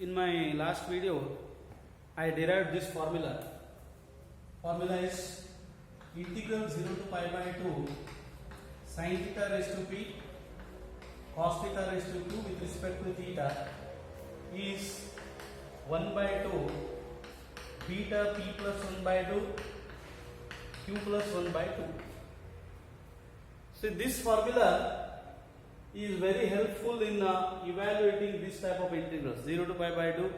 In my last video, I derived this formula. Formula is integral 0 to pi by 2 sin theta raised to p cos theta raised to q with respect to theta is 1 by 2 beta p plus 1 by 2 q plus 1 by 2. So this formula is very helpful in evaluating this type of integrals 0 to pi by 2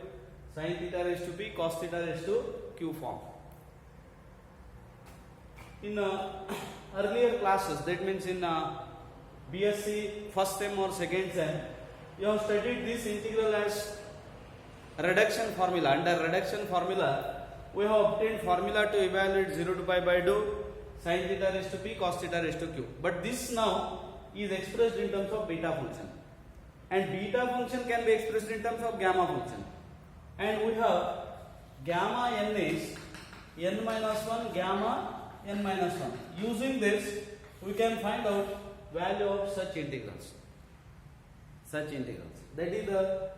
sin theta raised to p cos theta raised to q form. In earlier classes, that means in BSc first sem or second sem, you have studied this integral as reduction formula. Under reduction formula, we have obtained formula to evaluate 0 to pi by 2 sin theta raised to p cos theta raised to q. But this now is expressed in terms of beta function, and beta function can be expressed in terms of gamma function, and we have gamma n is n minus 1 gamma n minus 1. Using this, we can find out value of such integrals. That is the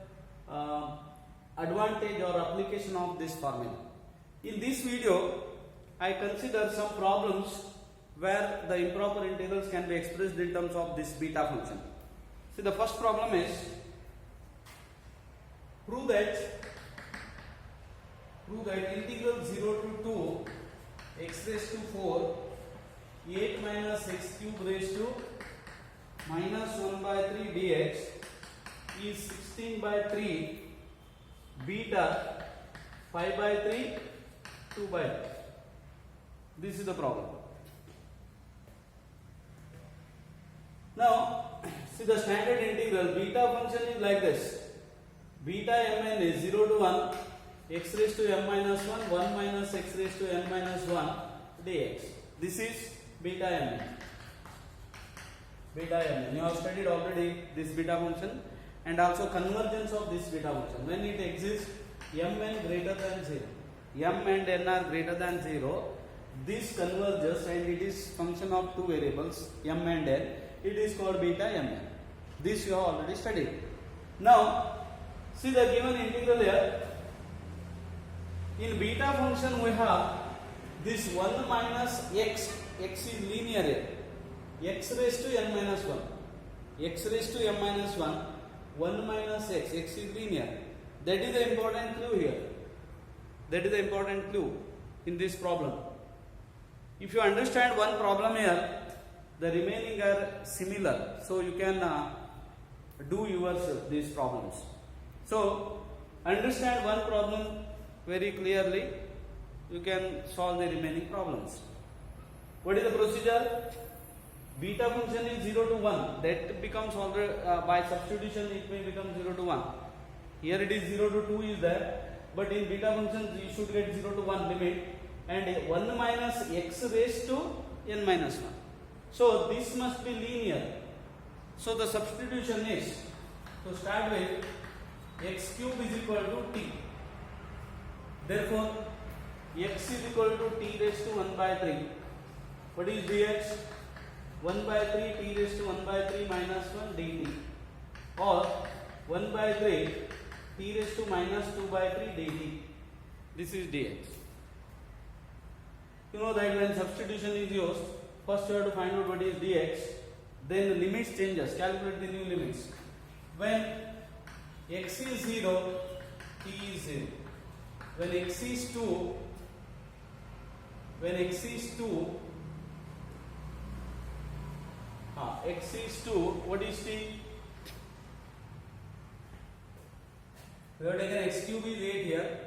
advantage or application of this formula. In this video, I consider some problems where the improper integrals can be expressed in terms of this beta function. See, the first problem is prove that integral 0 to 2 x raised to 4 8 minus x cube raised to minus 1 by 3 dx is 16 by 3 beta 5 by 3 2 by 3. This is the problem. Now, see, the standard integral beta function is like this. Beta mn is 0 to 1 x raised to m minus 1 1 minus x raised to m minus 1 dx. This is beta mn. You have studied already this beta function and also convergence of this beta function. When it exists mn greater than 0, m and n are greater than 0, this converges and it is function of two variables m and n. It is called beta mn. This you have already studied. Now, see the given integral here. In beta function we have this 1 minus x is linear here. X raised to n minus 1. X raised to m minus 1. 1 minus x is linear. That is the important clue here. That is the important clue in this problem. If you understand one problem here, the remaining are similar, so you can do yourself these problems. So, understand one problem very clearly, you can solve the remaining problems. What is the procedure? Beta function is 0 to 1. That becomes already by substitution it may become 0 to 1. Here it is 0 to 2 is there, but in beta function you should get 0 to 1 limit, and 1 minus x raised to n minus 1. So this must be linear. So the substitution is, to start with, x cube is equal to t. Therefore, x is equal to t raised to 1 by 3. What is dx? 1 by 3 t raised to 1 by 3 minus 1 dt. Or 1 by 3 t raised to minus 2 by 3 dt. This is dx. You know that when substitution is used, first you have to find out what is dx, then the limits changes, calculate the new limits. When x is 0, t is 0. When x is 2, what is t? We have taken x cube is 8 here.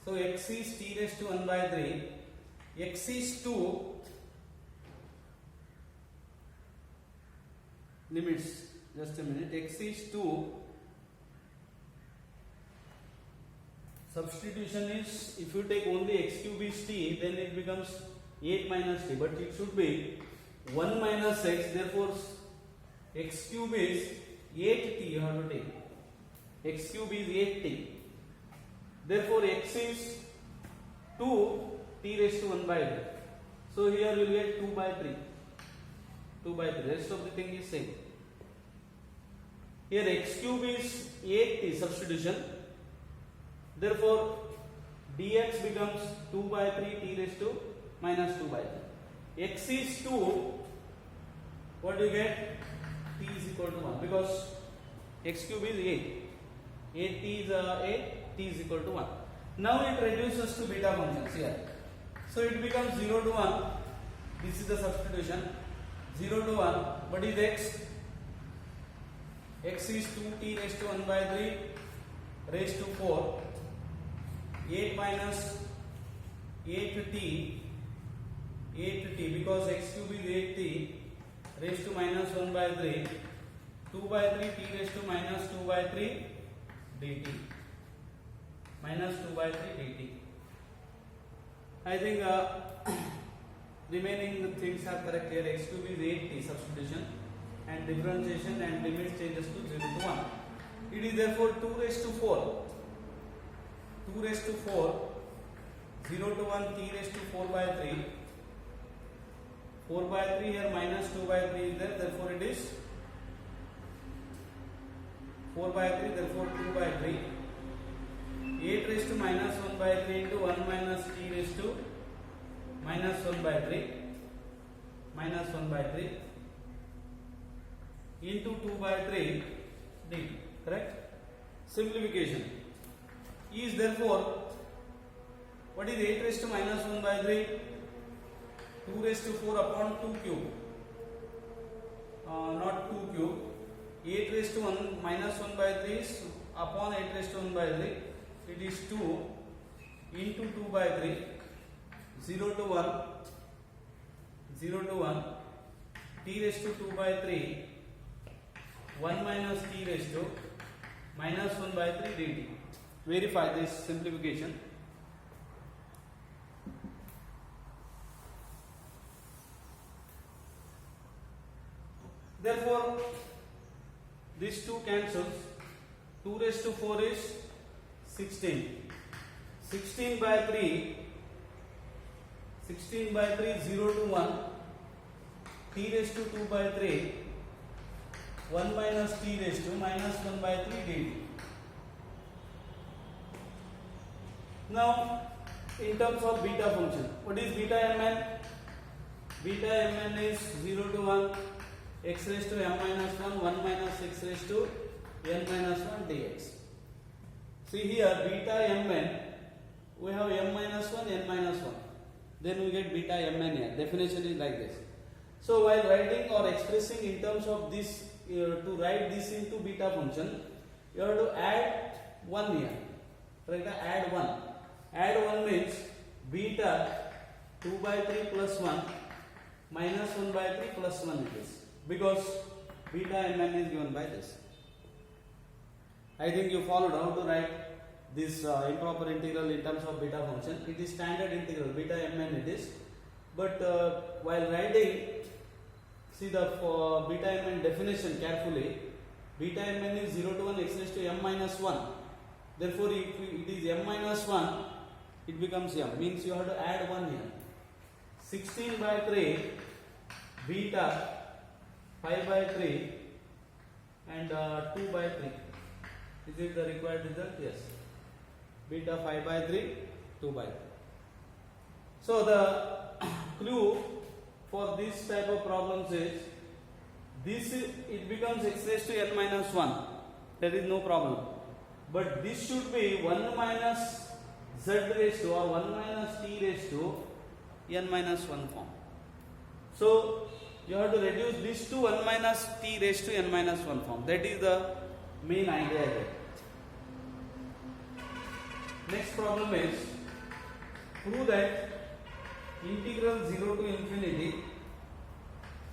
So x is t raised to 1 by 3. X is 2. Limits, just a minute. X is 2. Substitution is, if you take only x cube is t, then it becomes 8 minus t, but it should be 1 minus x, therefore x cube is 8t you have to take. X cube is 8t. Therefore x is 2 t raised to 1 by 3. So here you will get 2 by 3. Rest of the thing is same. Here x cube is 8t substitution. Therefore, dx becomes 2 by 3 t raised to minus 2 by 3. X is 2. What do you get? T is equal to 1 because x cube is 8. 8t is 8. T is equal to 1. Now it reduces to beta functions here. So it becomes 0 to 1. This is the substitution. 0 to 1. What is x? X is 2t raised to 1 by 3 raised to 4. 8 minus 8t because x cube is 8t raised to minus 1 by 3. 2 by 3 t raised to minus 2 by 3 dt. Minus 2 by 3 dt. I think remaining things are correct here. X cube is 8t substitution and differentiation and limit changes to 0 to 1. It is therefore 2 raised to 4. 2 raised to 4. 0 to 1 t raised to 4 by 3. 4 by 3 here minus 2 by 3 is there. Therefore it is 4 by 3. Therefore 2 by 3. 8 raised to minus 1 by 3 into 1 minus t raised to minus 1 by 3 minus 1 by 3 into 2 by 3 dt. Correct? Simplification is therefore what is 8 raised to minus 1 by 3? 2 raised to 4 upon 2 cube. Not 2 cube. 8 raised to 1 minus 1 by 3 is upon 8 raised to 1 by 3. It is 2 into 2 by 3. 0 to 1. 0 to 1. T raised to 2 by 3. 1 minus t raised to minus 1 by 3 dt. Verify this simplification. Therefore, these two cancels. 2 raised to 4 is 16. 16 by 3. 16 by 3 0 to 1. T raised to 2 by 3. 1 minus t raised to minus 1 by 3 dt. Now, in terms of beta function, what is beta mn? Beta mn is 0 to 1, x raised to m minus 1, 1 minus x raised to n minus 1 dx. See here, beta mn, we have m minus 1, n minus 1. Then we get beta mn here. Definition is like this. So, while writing or expressing in terms of this, to write this into beta function, you have to add 1 here. Right? Add 1. Add 1 means beta 2 by 3 plus 1 minus 1 by 3 plus 1 it is. Because beta mn is given by this. I think you followed how to write this improper integral in terms of beta function. It is standard integral, beta mn it is. But while writing, see the beta mn definition carefully. Beta mn is 0 to 1 x raised to m minus 1. Therefore, if it is m minus 1, it becomes m. Means you have to add 1 here. 16 by 3, beta 5 by 3 and 2 by 3. Is it the required result? Yes. Beta 5 by 3, 2 by 3. So the clue for this type of problems is this it becomes x raised to n minus 1. There is no problem. But this should be 1 minus z raised to or 1 minus t raised to n minus 1 form. So you have to reduce this to 1 minus t raised to n minus 1 form. That is the main idea here. Next problem is prove that integral 0 to infinity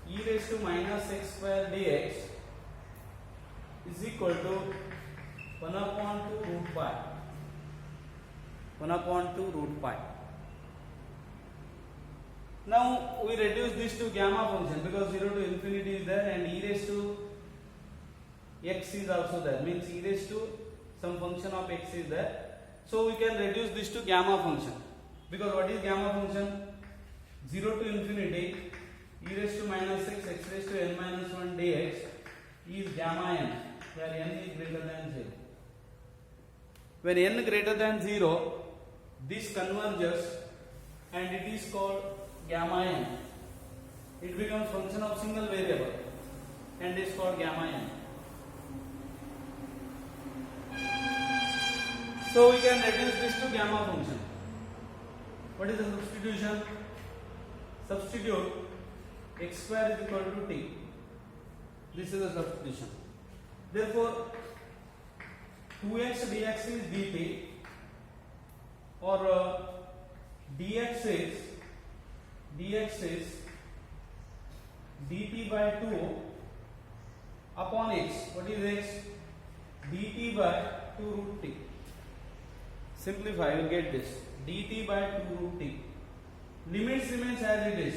e raised to minus x square dx is equal to 1 upon 2 root pi. 1 upon 2 root pi. Now we reduce this to gamma function because 0 to infinity is there and e raised to x is also there. Means e raised to some function of x is there. So we can reduce this to gamma function. Because what is gamma function? 0 to infinity e raised to minus x, x raised to n minus 1 dx is gamma n. where n is greater than 0. When n greater than 0, this converges and it is called gamma n. It becomes function of single variable and is called gamma n. So we can reduce this to gamma function. What is the substitution? Substitute x square is equal to t. This is the substitution. Therefore, 2x dx is dt, or dx is dt by 2 upon x. What is x? dt by 2 root t. Simplify, you will get this. dt by 2 root t. Limits remains as it is.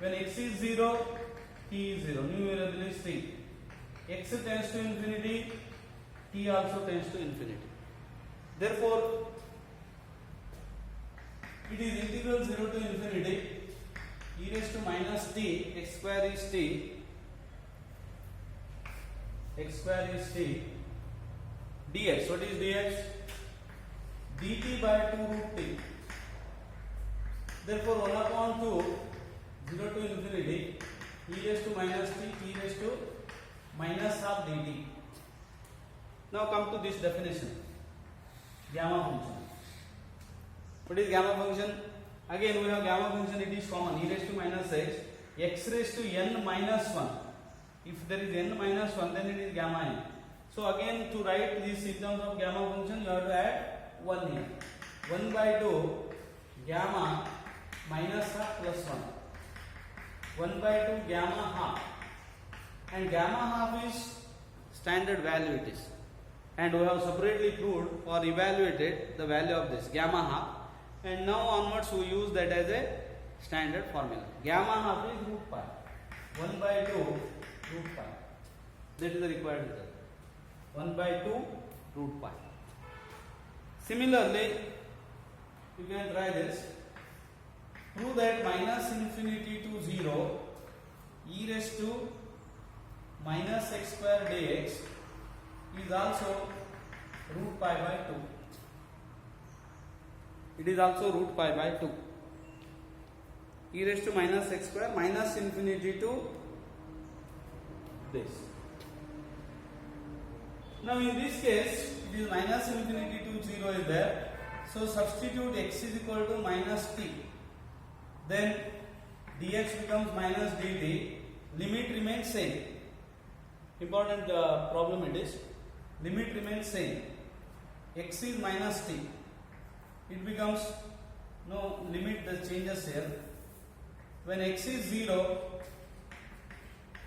When x is 0, t is 0. New variable is t. X tends to infinity, t also tends to infinity. Therefore, it is integral 0 to infinity e raised to minus t, x square is t, dx. What is dx? dt by 2 root t. Therefore, 1 upon 2, 0 to infinity, e raised to minus t, e raised to minus half dt. Now come to this definition, gamma function. What is gamma function? Again we have gamma function, it is common, e raised to minus x raised to n minus 1. If there is n minus 1, then it is gamma n. So again, to write these terms of gamma function, you have to add 1 here. 1 by 2 gamma minus half plus 1. 1 by 2 gamma half. And gamma half is standard value it is. And we have separately proved or evaluated the value of this gamma half. And now onwards we use that as a standard formula. Gamma half is root pi. 1 by 2 root pi. That is the required result. 1 by 2 root pi. Similarly, you can try this. Prove that minus infinity to 0 e raised to minus x square dx is also root pi by 2. It is also root pi by 2. E raised to minus x square minus infinity to this. Now in this case, it is minus infinity to 0 is there. So substitute x is equal to minus t. Then dx becomes minus dt. Limit remains same. Important problem it is. Limit remains same. X is minus t. It becomes, no limit that changes here. When x is 0,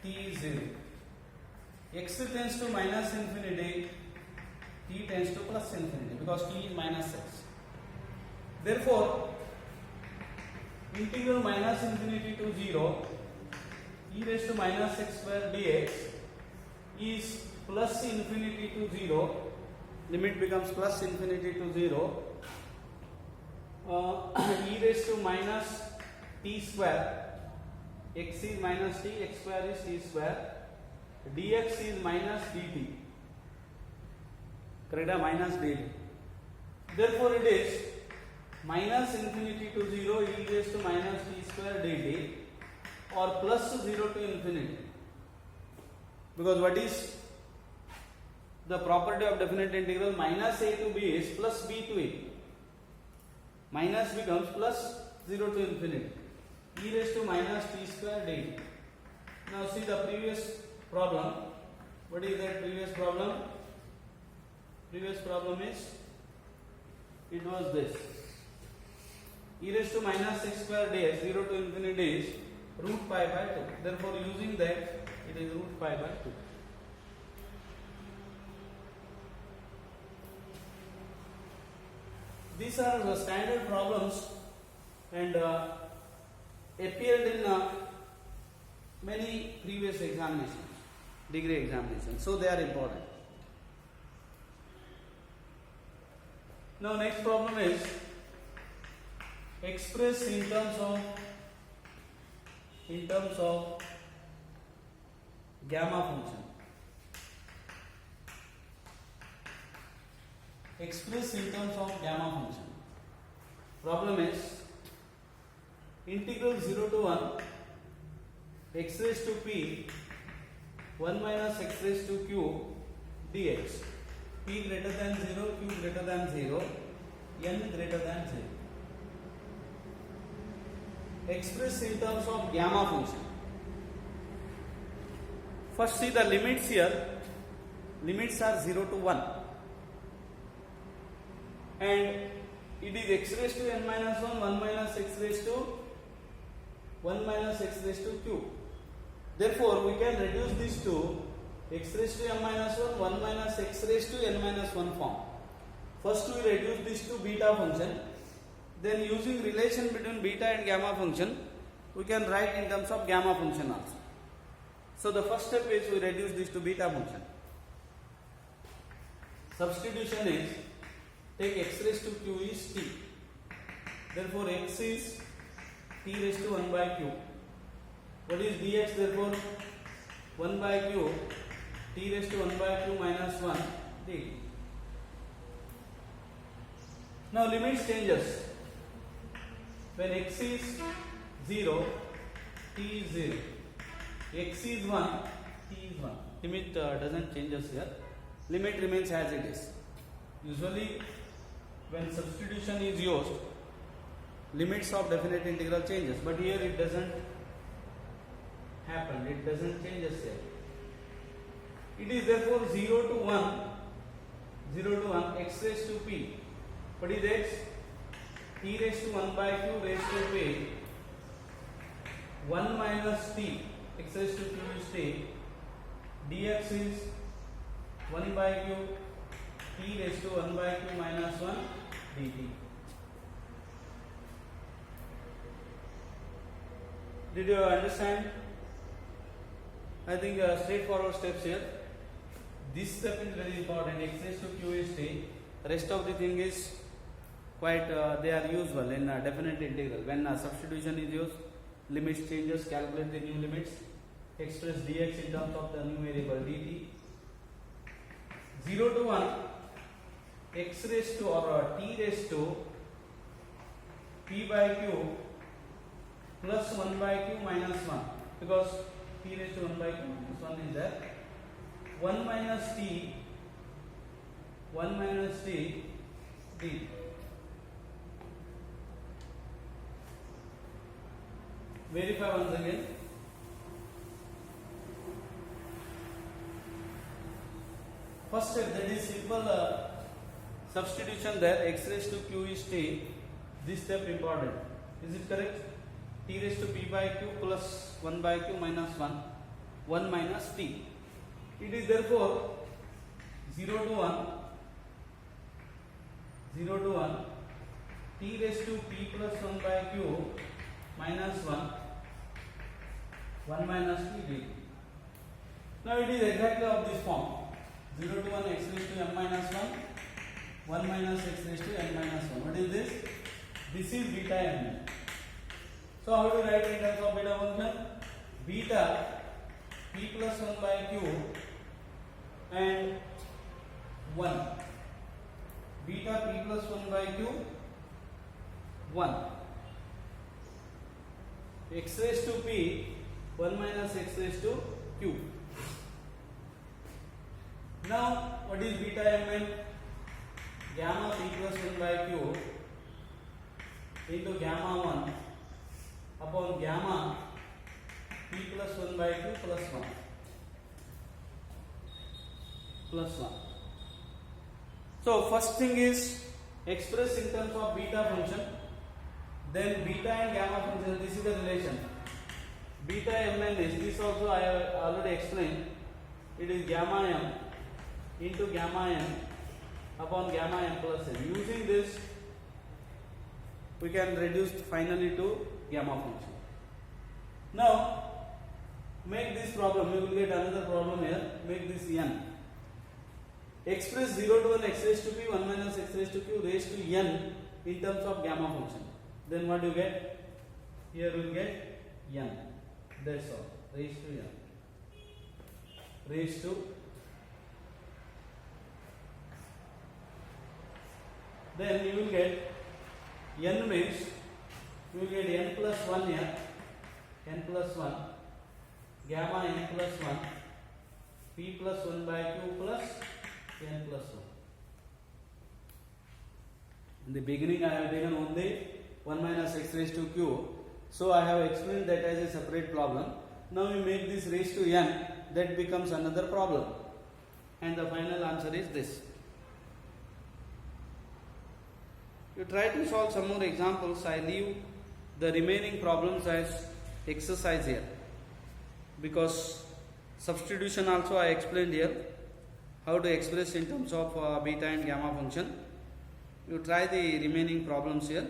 t is 0. X tends to minus infinity, t tends to plus infinity because t is minus x. Therefore, integral minus infinity to 0 e raised to minus x square dx is plus infinity to 0. Limit becomes plus infinity to 0. E raised to minus t square. X is minus t, x square is t square. Dx is minus dt. Correct? Minus dt. Therefore, it is minus infinity to 0 e raised to minus t square dt or plus 0 to infinity. Because what is the property of definite integral? Minus a to b is plus b to a. Minus becomes plus 0 to infinity. E raised to minus t square dt. Now see the previous problem. What is that previous problem? Previous problem is, it was this. E raised to minus x square dx 0 to infinity is root pi by 2. Therefore, using that, it is root pi by 2. These are the standard problems and appeared in many previous examinations, degree examinations. So they are important. Now next problem is express in terms of gamma function. expressed in terms of gamma function. Problem is integral 0 to 1 x raised to p 1 minus x raised to q dx, p greater than 0, q greater than 0, n greater than 0. Expressed in terms of gamma function. First see the limits here. Limits are 0 to 1 and it is x raised to n minus 1, 1 minus x raised to 1 minus x raised to q. Therefore, we can reduce this to x raised to n minus 1, 1 minus x raised to n minus 1 form. First we reduce this to beta function. Then using relation between beta and gamma function, we can write in terms of gamma function also. So the first step is we reduce this to beta function. Substitution is take x raised to q is t. Therefore x is t raised to 1 by q. What is dx? Therefore 1 by q t raised to 1 by q minus 1 dt. Now limits changes. When x is 0, t is 0. X is 1, t is 1. Limit doesn't changes here. Limit remains as it is. Usually when substitution is used, limits of definite integral changes, but here it doesn't happen, it doesn't changes here. It is therefore 0 to 1, 0 to 1 x raised to p. What is x? T raised to 1 by q raised to p 1 minus t, x raised to q is t, dx is 1 by q t raised to 1 by q minus 1 dt. Did you understand? I think straightforward steps here. This step is very important. X raised to q is t. Rest of the thing is quite they are usual in definite integral. When substitution is used, limits changes, calculate the new limits, express dx in terms of the new variable dt. 0 to 1 x raised to or t raised to p by q plus 1 by q minus 1, because p raised to 1 by q minus 1 is there. 1 minus t dt. Verify once again. First step, that is simple substitution there, x raised to q is t. This step important. Is it correct? T raised to p by q plus 1 by q minus 1, 1 minus t. It is therefore 0 to 1, 0 to 1, t raised to p plus 1 by q minus 1, 1 minus t dt. Now it is exactly of this form. 0 to 1 x raised to m minus 1, 1 minus x raised to n minus 1. What is this? This is beta m. So how to write in terms of beta function? Beta p plus 1 by q and 1. Beta p plus 1 by q 1. X raised to p 1 minus x raised to q. Now what is beta mn? Gamma p plus 1 by q into gamma 1 upon gamma p plus 1 by q plus 1 plus 1. So first thing is express in terms of beta function, then beta and gamma function. This is the relation. Beta mn is, this also I have already explained. It is gamma m into gamma m upon gamma m plus n. Using this we can reduce finally to gamma function. Now make this problem, we will get another problem here. Make this n. Express 0 to 1 x raised to p 1 minus x raised to q raised to n in terms of gamma function. Then what do you get? Here we will get n. That's all. Raised to n. Raised to then you will get n means you will get n plus 1 here, n plus 1, gamma n plus 1, p plus 1 by q plus n plus 1. In the beginning I have taken only 1 minus x raised to q, so I have explained that as a separate problem. Now we make this raised to n, that becomes another problem, and the final answer is this. You try to solve some more examples. I leave the remaining problems as exercise here, because substitution also I explained here, how to express in terms of beta and gamma function. You try the remaining problems here.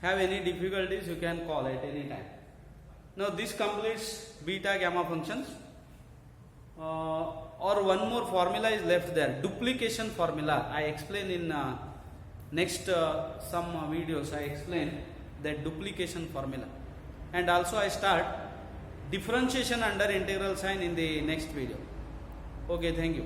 Have any difficulties, you can call at any time. Now this completes beta gamma functions. Or one more formula is left there, duplication formula. I explain in next some videos. I explain that duplication formula, and also I start differentiation under integral sign in the next video. Okay, thank you.